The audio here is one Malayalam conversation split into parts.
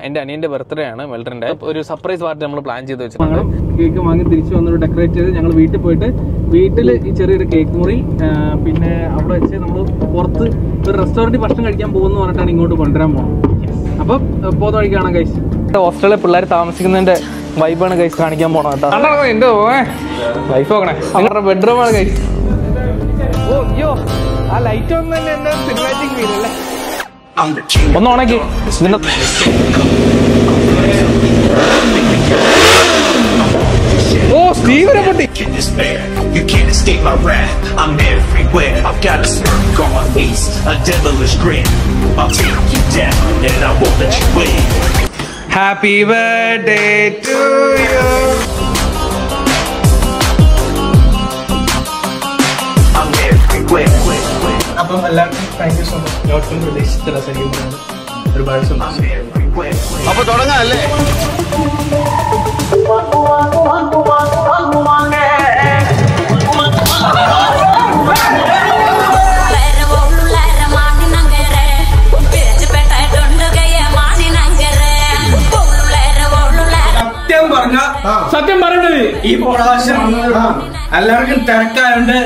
എൻ്റെ അനിയൻ്റെ ബർത്ത്ഡേ ആണ് മെൽട്ടറിൻ്റെ. ഒരു സർപ്രൈസ് പാർട്ടി നമ്മൾ പ്ലാൻ ചെയ്ത് വെച്ചിട്ടുണ്ട്. കേക്ക് വാങ്ങി തിരിച്ചു വന്നിട്ട് ഡെക്കറേറ്റ് ചെയ്ത് ഞങ്ങൾ വീട്ടിൽ പോയിട്ട് വീട്ടിൽ ഈ ചെറിയൊരു കേക്ക് മുറി, പിന്നെ അവിടെ വെച്ച് നമ്മൾ പുറത്ത് ഒരു റെസ്റ്റോറൻറ്റിൽ ഭക്ഷണം കഴിക്കാൻ പോകുമെന്ന് പറഞ്ഞിട്ടാണ് ഇങ്ങോട്ട് കൊണ്ടുവരാൻ പോകുന്നത്. അപ്പം പോകുന്ന വഴി കാണാം ഗൈസ്. ഹോസ്റ്റലിലെ പിള്ളേർ താമസിക്കുന്നതിൻ്റെ വൈബാണ് ഗൈസ് കാണിക്കാൻ പോകണം കേട്ടോ. എൻ്റെ വൈഫ് നോക്കണേ, അവരുടെ ബെഡ്റൂമാണ് ഗൈസ്. ഓ അയ്യോ, ആ ലൈറ്റ് ഒന്നും തന്നെ എന്താ സിനിമാറ്റിക് ഫീൽ അല്ലേ. ഒന്ന് ഓണാക്കി. ഓ സ്റ്റീവിനെ പൊട്ടി. You can't escape my wrath. I'm everywhere. I've got a smirk on my face, a devilish grin. I'll take you down and I won't let you win. Happy birthday to you. I'm everywhere. അപ്പം എല്ലാവർക്കും താങ്ക് യു സോ മച്ച്. ഒട്ടും പ്രതീക്ഷിച്ചില്ല ശരിക്കും പറഞ്ഞത്. ഒരുപാട് സന്തോഷം. അപ്പൊ തുടങ്ങാല്ലേ? സത്യം പറഞ്ഞത് ഈ പ്രാവശ്യം എല്ലാവർക്കും തിരക്കായോണ്ട്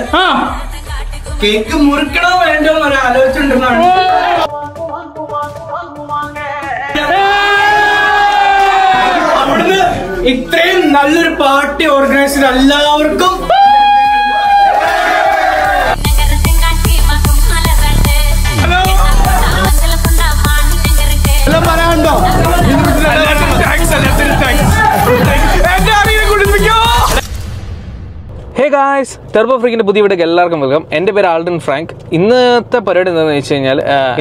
കേക്ക് മുറിക്കണോ വേണ്ടോ എന്നൊരു ആലോചിച്ചുണ്ടെന്നാണ്. അവിടുന്ന് ഇത്രയും നല്ലൊരു പാർട്ടി ഓർഗനൈസ് ചെയ്ത എല്ലാവർക്കും പറയാനുണ്ടോ? ഹേ ഗായ്സ്, ടെർബോ ഫ്രീക്കിൻ്റെ പുതിയ വീഡിയോക്ക് എല്ലാവർക്കും വെൽക്കം. എൻ്റെ പേര് ആൾഡൻ ഫ്രാങ്ക്. ഇന്നത്തെ പരിപാടി എന്താണെന്ന് വെച്ച് കഴിഞ്ഞാൽ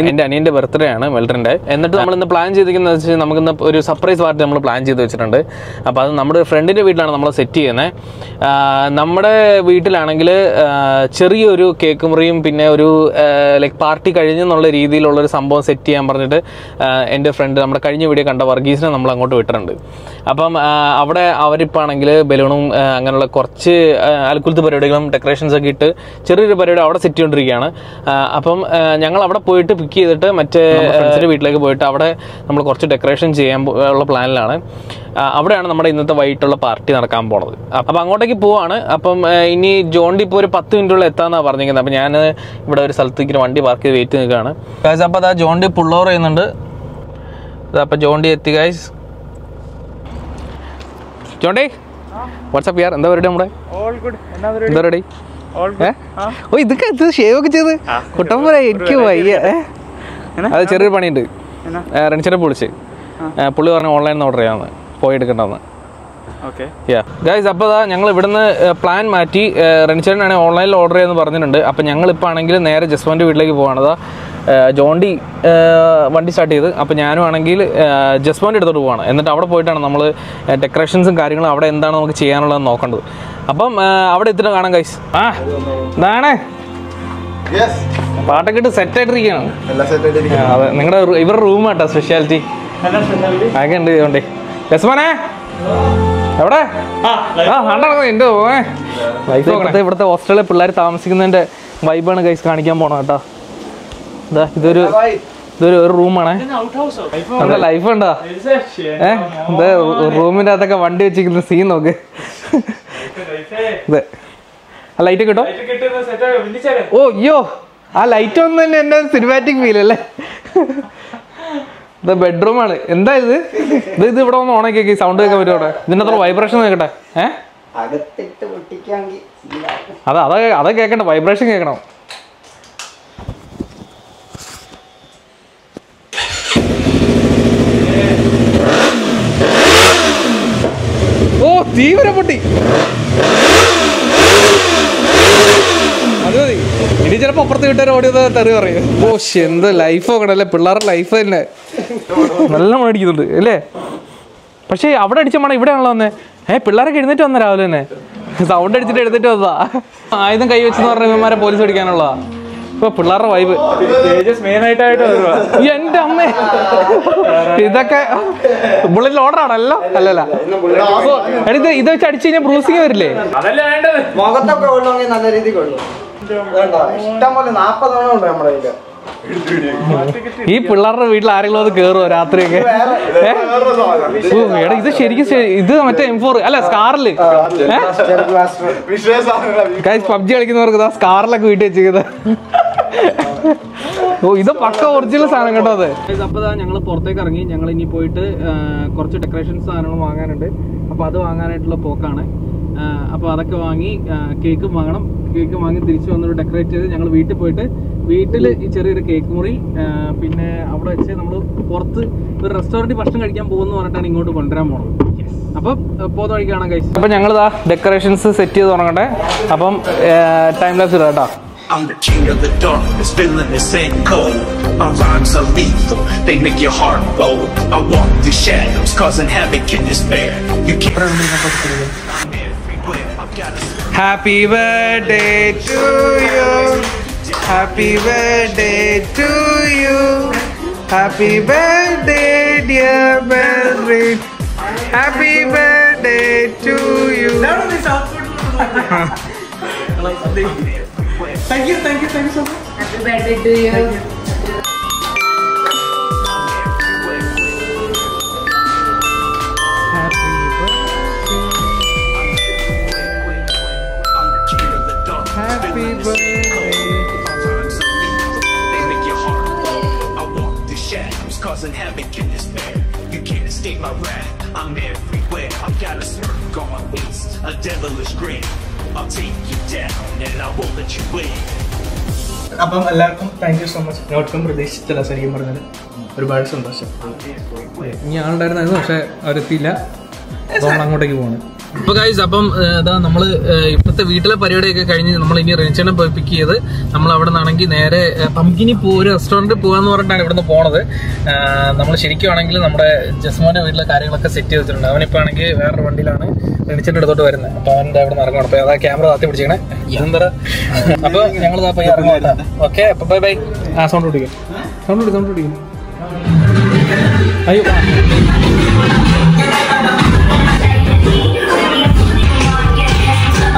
എൻ്റെ അനിയൻ്റെ ബർത്ത്ഡേ ആണ് മെൽട്ടറിൻ്റെ. എന്നിട്ട് നമ്മളിന്ന് പ്ലാൻ ചെയ്തിരിക്കുന്നത് വെച്ചാൽ നമുക്കിന്ന് ഒരു സർപ്രൈസ് പാർട്ടി നമ്മൾ പ്ലാൻ ചെയ്ത് വെച്ചിട്ടുണ്ട്. അപ്പോൾ അത് നമ്മുടെ ഫ്രണ്ടിൻ്റെ വീട്ടിലാണ് നമ്മൾ സെറ്റ് ചെയ്യുന്നത്. നമ്മുടെ വീട്ടിലാണെങ്കിൽ ചെറിയൊരു കേക്ക് മുറിയും പിന്നെ ഒരു ലൈക്ക് പാർട്ടി കഴിഞ്ഞെന്നുള്ള രീതിയിലുള്ളൊരു സംഭവം സെറ്റ് ചെയ്യാൻ പറഞ്ഞിട്ട് എൻ്റെ ഫ്രണ്ട് നമ്മുടെ കഴിഞ്ഞ വീഡിയോ കണ്ട വർഗീസിനെ നമ്മൾ അങ്ങോട്ട് വിട്ടിട്ടുണ്ട്. അപ്പം അവിടെ അവരിപ്പോൾ ആണെങ്കിൽ ബലൂണും അങ്ങനെയുള്ള കുറച്ച് അൽക്കുലത്ത് പരിപാടികളും ഡെക്കറേഷൻസ് ഒക്കെ ഇട്ട് ചെറിയൊരു പരിപാടി അവിടെ സെറ്റ് ചെയ്തുകൊണ്ടിരിക്കുകയാണ്. അപ്പം ഞങ്ങൾ അവിടെ പോയിട്ട് പിക്ക് ചെയ്തിട്ട് മറ്റേ ഫ്രണ്ട്സിൻ്റെ വീട്ടിലേക്ക് പോയിട്ട് അവിടെ നമ്മൾ കുറച്ച് ഡെക്കറേഷൻ ചെയ്യാൻ ഉള്ള പ്ലാനിലാണ്. അവിടെയാണ് നമ്മുടെ ഇന്നത്തെ വൈകിട്ടുള്ള പാർട്ടി നടക്കാൻ പോണത്. അപ്പം അങ്ങോട്ടേക്ക് പോവാണ്. അപ്പം ഇനി ജോണ്ടി ഇപ്പോൾ ഒരു 10 മിനിറ്റുള്ള എത്താന്നാണ് പറഞ്ഞിരിക്കുന്നത്. അപ്പം ഞാൻ ഇവിടെ ഒരു സ്ഥലത്തേക്ക് വണ്ടി പാർക്ക് ചെയ്ത് വെയിറ്റ് നിൽക്കുകയാണ്. അപ്പോൾ അതാ ജോണ്ടി പുൾ ഓവർ ചെയ്യുന്നുണ്ട്. അപ്പം ജോണ്ടി എത്തി ഗൈസ്. ജോണ്ടി വാട്സ്ആപ്പ് യാർ, എന്താ പരിപാടി നമ്മുടെ? എന്താ പരിപാടി? ഓ ഇതൊക്കെ ഇത് ഷേവ് ഒക്കെ ചെയ്ത് കുട്ടം പോലെ എനിക്ക് വയ്യ. അത് ചെറിയൊരു പണിയുണ്ട്. റെൻസിനെ വിളിച്ച് പുള്ളി പറഞ്ഞ് ഓൺലൈനിൽ നിന്ന് ഓർഡർ ചെയ്യാമെന്ന്, പോയി എടുക്കണ്ടെന്ന്. ഗൈസ്, അപ്പോൾ ഞങ്ങൾ ഇവിടുന്ന് പ്ലാൻ മാറ്റി റെൻസിനാണെങ്കിൽ ഓൺലൈനിൽ ഓർഡർ ചെയ്യാമെന്ന് പറഞ്ഞിട്ടുണ്ട്. അപ്പം ഞങ്ങളിപ്പോൾ ആണെങ്കിൽ നേരെ ജസ്വാൻ്റെ വീട്ടിലേക്ക് പോവാണ്. ജോണ്ടി വണ്ടി സ്റ്റാർട്ട് ചെയ്ത് അപ്പോൾ ഞാനും ആണെങ്കിൽ ജസ്വാൻ്റെ അടുത്തോട്ട് പോവാണ്. എന്നിട്ട് അവിടെ പോയിട്ടാണ് നമ്മൾ ഡെക്കറേഷൻസും കാര്യങ്ങളും അവിടെ എന്താണ് നമുക്ക് ചെയ്യാനുള്ളതെന്ന് നോക്കേണ്ടത്. അപ്പം അവിടെ എത്തിയിട്ട് കാണാം ഗൈസ്. ഇതാണേ പാട്ടൊക്കെ ഇട്ട് സെറ്റായിട്ടിരിക്കുകയാണ്. അതെ, നിങ്ങളുടെ ഇവരുടെ റൂം കേട്ടോ സ്പെഷ്യാലിറ്റി ആകെ ഉണ്ട്. ജോണ്ടി ജസ്മാനെ എവിടെ? എൻ്റെ വൈഫ് ഇവിടുത്തെ ഹോസ്റ്റലിലെ പിള്ളേർ താമസിക്കുന്നതിൻ്റെ വൈബാണ് ഗൈസ് കാണിക്കാൻ പോണം കേട്ടോ. ഇതൊരു റൂമാണേ. നല്ല ലൈഫ് ഉണ്ടോ? റൂമിൻ്റെ അകത്തൊക്കെ വണ്ടി വെച്ചിരിക്കുന്ന സീൻ നോക്ക്. അതെ, ആ ലൈറ്റ് കിട്ടോ? ഓ അയ്യോ, ആ ലൈറ്റ് ഒന്നും തന്നെ എൻ്റെ സിനിമാറ്റിക് ഫീൽ അല്ലേ. ഇത് ബെഡ്റൂമാണ്. എന്താ ഇത് ഇവിടെ ഒന്ന് ഓണാക്കി സൗണ്ട് കേൾക്കാൻ പറ്റും. അവിടെ ഇതിൻ്റെ അത്ര വൈബ്രേഷൻ കേൾക്കട്ടെ. അതാ കേൾക്കണ്ട, വൈബ്രേഷൻ കേൾക്കണം. ഓ തീവ്ര പൊട്ടി. അത് മതി, ഇനി ചിലപ്പോ അപ്പുറത്ത് വീട്ടുകാർ ഓടിയത് തെറി പറയും. ഓ എന്ത് ലൈഫ് നോക്കണല്ലേ, പിള്ളേരുടെ ലൈഫ് തന്നെ നല്ല മണം അടിക്കുന്നുണ്ട് അല്ലേ. പക്ഷേ അവിടെ അടിച്ച മണം ഇവിടെയാണല്ലോ വന്നേ. പിള്ളേരൊക്കെ എഴുന്നേറ്റ് വന്ന രാവിലെ തന്നെ സൗണ്ട് അടിച്ചിട്ട് എഴുന്നേറ്റ് വന്നതാ. ആയുധം കൈ വെച്ചെന്ന് പറഞ്ഞ ഇവന്മാരെ പോലീസ് അടിക്കാനുള്ളതാ. ഇപ്പൊ പിള്ളേരുടെ വൈബ് എന്റെ അമ്മ. ഇതൊക്കെ ബുള്ളറ്റിൽ ഓർഡർ ആണല്ലോ. അല്ലല്ല, ഇത് വെച്ച് അടിച്ചു കഴിഞ്ഞാൽ ബ്രൂസിങ് വരില്ലേ? മുഖത്തൊക്കെ നല്ല രീതിക്ക് ഇഷ്ടം പോലെ 40 ഉണ്ട് നമ്മുടെ ഈ പിള്ളേരുടെ വീട്ടിൽ ആരെങ്കിലും അത് കേറുമോ രാത്രിയൊക്കെ? എടാ ഇത് ശരിക്കും ഇത് മറ്റേ M4 അല്ല സ്കാറില് പബ്ജി കളിക്കുന്നവർക്ക് ഇതാ സ്കാറിലൊക്കെ വീട്ടിൽ വെച്ചിരിക്കുന്നത്. ഓ ഇത് പക്ക ഒറിജിനൽ സാധനം കേട്ടോ അത്. അപ്പോൾ ഞങ്ങൾ പുറത്തേക്ക് ഇറങ്ങി. ഞങ്ങൾ ഇനി പോയിട്ട് കുറച്ച് ഡെക്കറേഷൻ സാധനങ്ങൾ വാങ്ങാനുണ്ട്. അപ്പോൾ അത് വാങ്ങാനായിട്ടുള്ള പോക്കാണ്. അപ്പോൾ അതൊക്കെ വാങ്ങി കേക്കും വാങ്ങണം. കേക്ക് വാങ്ങി തിരിച്ച് വന്നൊരു ഡെക്കറേറ്റ് ചെയ്ത് ഞങ്ങൾ വീട്ടിൽ പോയിട്ട് വീട്ടിൽ ഈ ചെറിയൊരു കേക്ക് മുറി, പിന്നെ അവിടെ വെച്ച് നമ്മൾ പുറത്ത് ഒരു റെസ്റ്റോറൻറ്റിൽ ഭക്ഷണം കഴിക്കാൻ പോകുമെന്ന് പറഞ്ഞിട്ടാണ് ഇങ്ങോട്ട് കൊണ്ടുവരാൻ പോകുന്നത്. അപ്പം പോകുന്ന വഴി കാണാൻ കഴിച്ചു. അപ്പം ഞങ്ങളിതാ ഡെക്കറേഷൻസ് സെറ്റ് ചെയ്ത് തുടങ്ങട്ടെ. അപ്പം ടൈം ലാപ്സ് ഇടാം കേട്ടോ. I'm the king of the darkness, feeling this ain't cold. My rhymes are lethal, they make your heart bold. I walk through shadows, causing havoc and despair. You can't I'm everywhere, I've got a Happy birthday to you. Happy birthday to you. Happy birthday dear Belrin. Happy birthday to you. Thank you so much. Happy birthday to you. Happy birthday. They make your heart cold. I walk through shadows, causing havoc and despair. You can't escape my wrath. I'm everywhere. I've got a smirk on my face, a devilish grin. I'll take you down and I won't let you win. അപ്പം എല്ലാവർക്കും താങ്ക് യു സോ മച്ച്. ഒട്ടും പ്രതീക്ഷിച്ചില്ല ശരിക്കും പറഞ്ഞത്. ഒരുപാട് സന്തോഷം. ഇനി ആളുണ്ടായിരുന്നായിരുന്നു, പക്ഷെ അവരെത്തിയില്ല. അപ്പോൾ നമ്മൾ അങ്ങോട്ടേക്ക് പോകണം. അപ്പോൾ ഗൈസ്, അപ്പം ഇതാ നമ്മൾ ഇപ്പോഴത്തെ വീട്ടിലെ പരിപാടിയൊക്കെ കഴിഞ്ഞ് നമ്മൾ ഇനി റെനിച്ചേനെ പോയി പിക്ക് ചെയ്ത് നമ്മൾ അവിടെ നിന്നാണെങ്കിൽ നേരെ പംകിനി ഒരു റെസ്റ്റോറൻറ്റിൽ പോകാമെന്ന് പറഞ്ഞിട്ടാണ് ഇവിടുന്ന് പോണത്. നമ്മൾ ശരിക്കും ആണെങ്കിൽ നമ്മുടെ ജസ്മോന്റെ വീട്ടിലെ കാര്യങ്ങളൊക്കെ സെറ്റ് ചെയ്ത് വെച്ചിട്ടുണ്ട്. അവനിപ്പോൾ ആണെങ്കിൽ വേറൊരു വണ്ടിയിലാണ് റെനിച്ചേൻ്റെ അടുത്തോട്ട് വരുന്നത്. അപ്പോൾ അവൻ്റെ അവിടെ നിന്ന് ഇറങ്ങണം. അപ്പോൾ അതാ ക്യാമറ താത്തി പിടിച്ചേക്കണേ എന്താ. അപ്പോൾ ഞങ്ങൾ പോയി ഇറങ്ങാം. ഓക്കെ, അപ്പോൾ ബൈ ബൈ. ആ സൗണ്ട് പിടിക്കും, സൗണ്ട് പിടിക്കും. അയ്യോ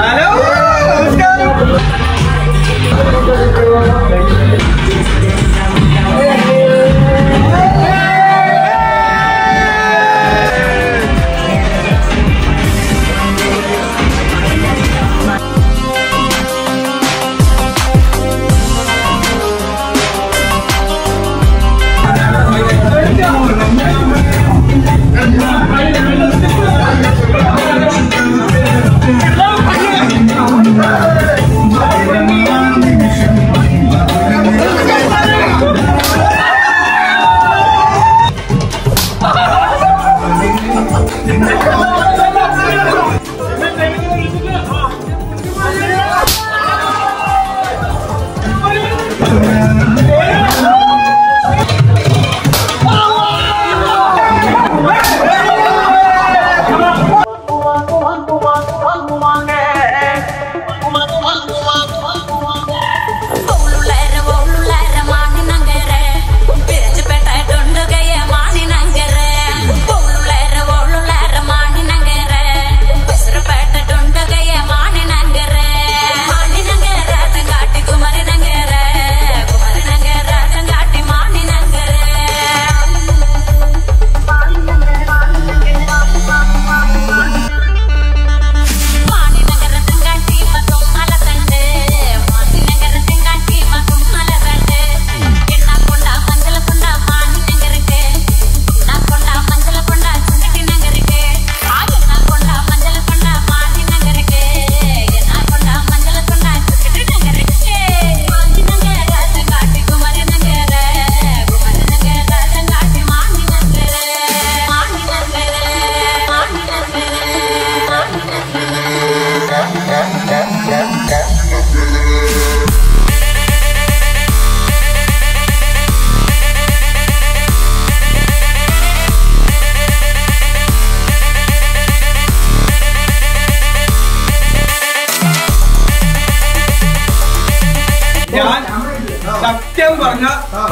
ഹലോ,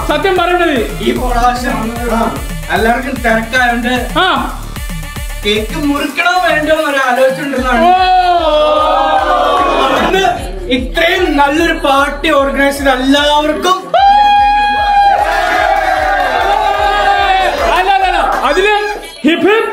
സത്യം പറയണത് ഈ പ്രാവശ്യം എല്ലാവർക്കും തിരക്കായോണ്ട് കേക്ക് മുറിക്കണോ വേണ്ടോ എന്നൊരു ആലോചിച്ചിട്ടുണ്ടെന്നാണ്. ഇത്രയും നല്ലൊരു പാർട്ടി ഓർഗനൈസ് ചെയ്ത് എല്ലാവർക്കും Hip hip!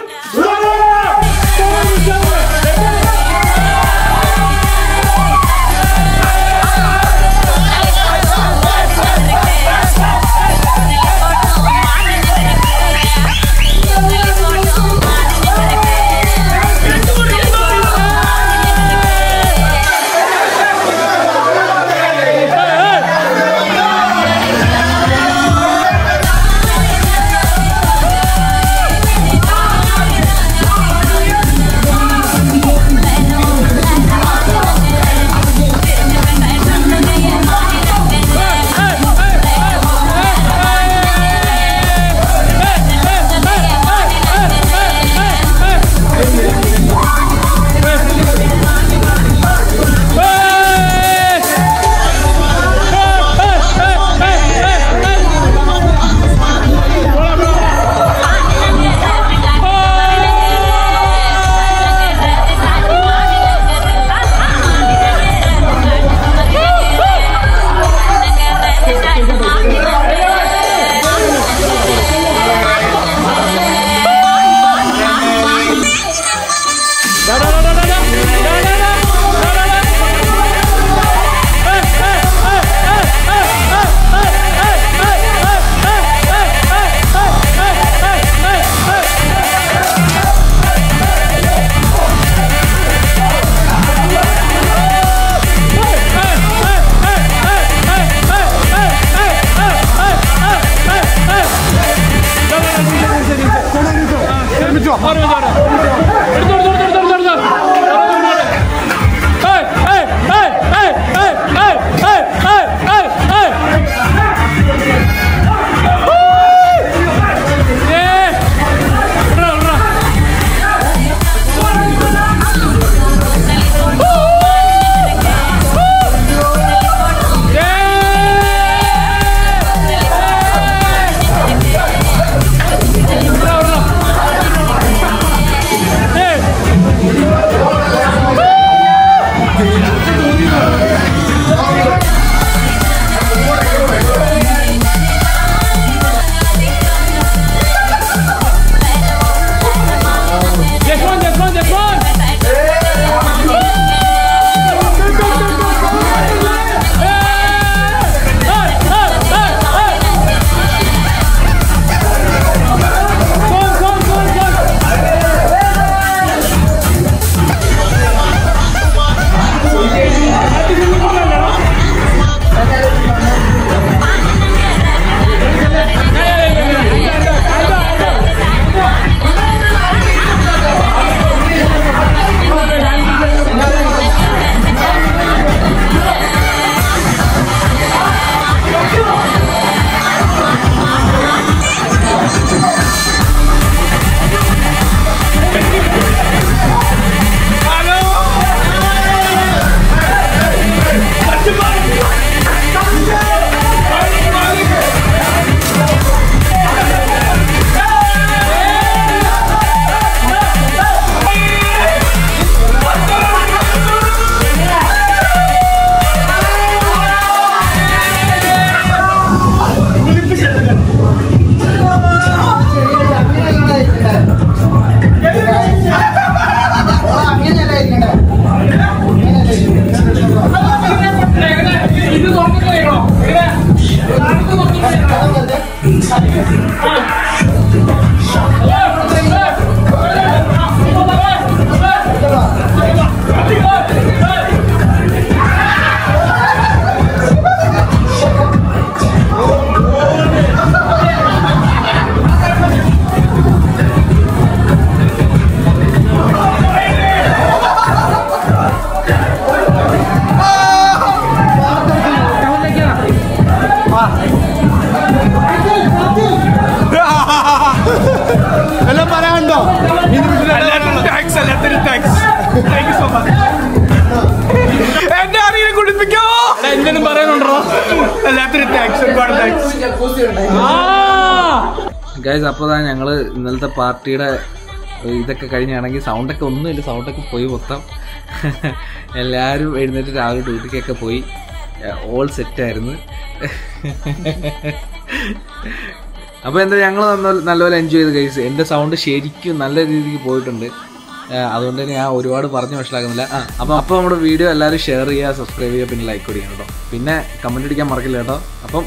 ഗൈസ്, അപ്പോൾ തന്നെ ഞങ്ങൾ ഇന്നലത്തെ പാർട്ടിയുടെ ഇതൊക്കെ കഴിഞ്ഞാണെങ്കിൽ സൗണ്ടൊക്കെ ഒന്നുമില്ല, സൗണ്ടൊക്കെ പോയി മൊത്തം. എല്ലാവരും എഴുന്നേറ്റ് രാവിലെ ഡ്യൂട്ടിക്കൊക്കെ പോയി. ഓൾ സെറ്റായിരുന്നു. അപ്പോൾ എന്താ ഞങ്ങൾ നല്ലപോലെ എൻജോയ് ചെയ്ത് ഗൈസ്. എൻ്റെ സൗണ്ട് ശരിക്കും നല്ല രീതിക്ക് പോയിട്ടുണ്ട്. അതുകൊണ്ട് തന്നെ ഞാൻ ഒരുപാട് പറഞ്ഞ് മനസ്സിലാക്കുന്നില്ല. അപ്പോൾ നമ്മുടെ വീഡിയോ എല്ലാവരും ഷെയർ ചെയ്യുക, സബ്സ്ക്രൈബ് ചെയ്യുക, പിന്നെ ലൈക്ക് കൊടുക്കണം കേട്ടോ. പിന്നെ കമൻറ്റ് അടിക്കാൻ മറക്കില്ല കേട്ടോ. അപ്പം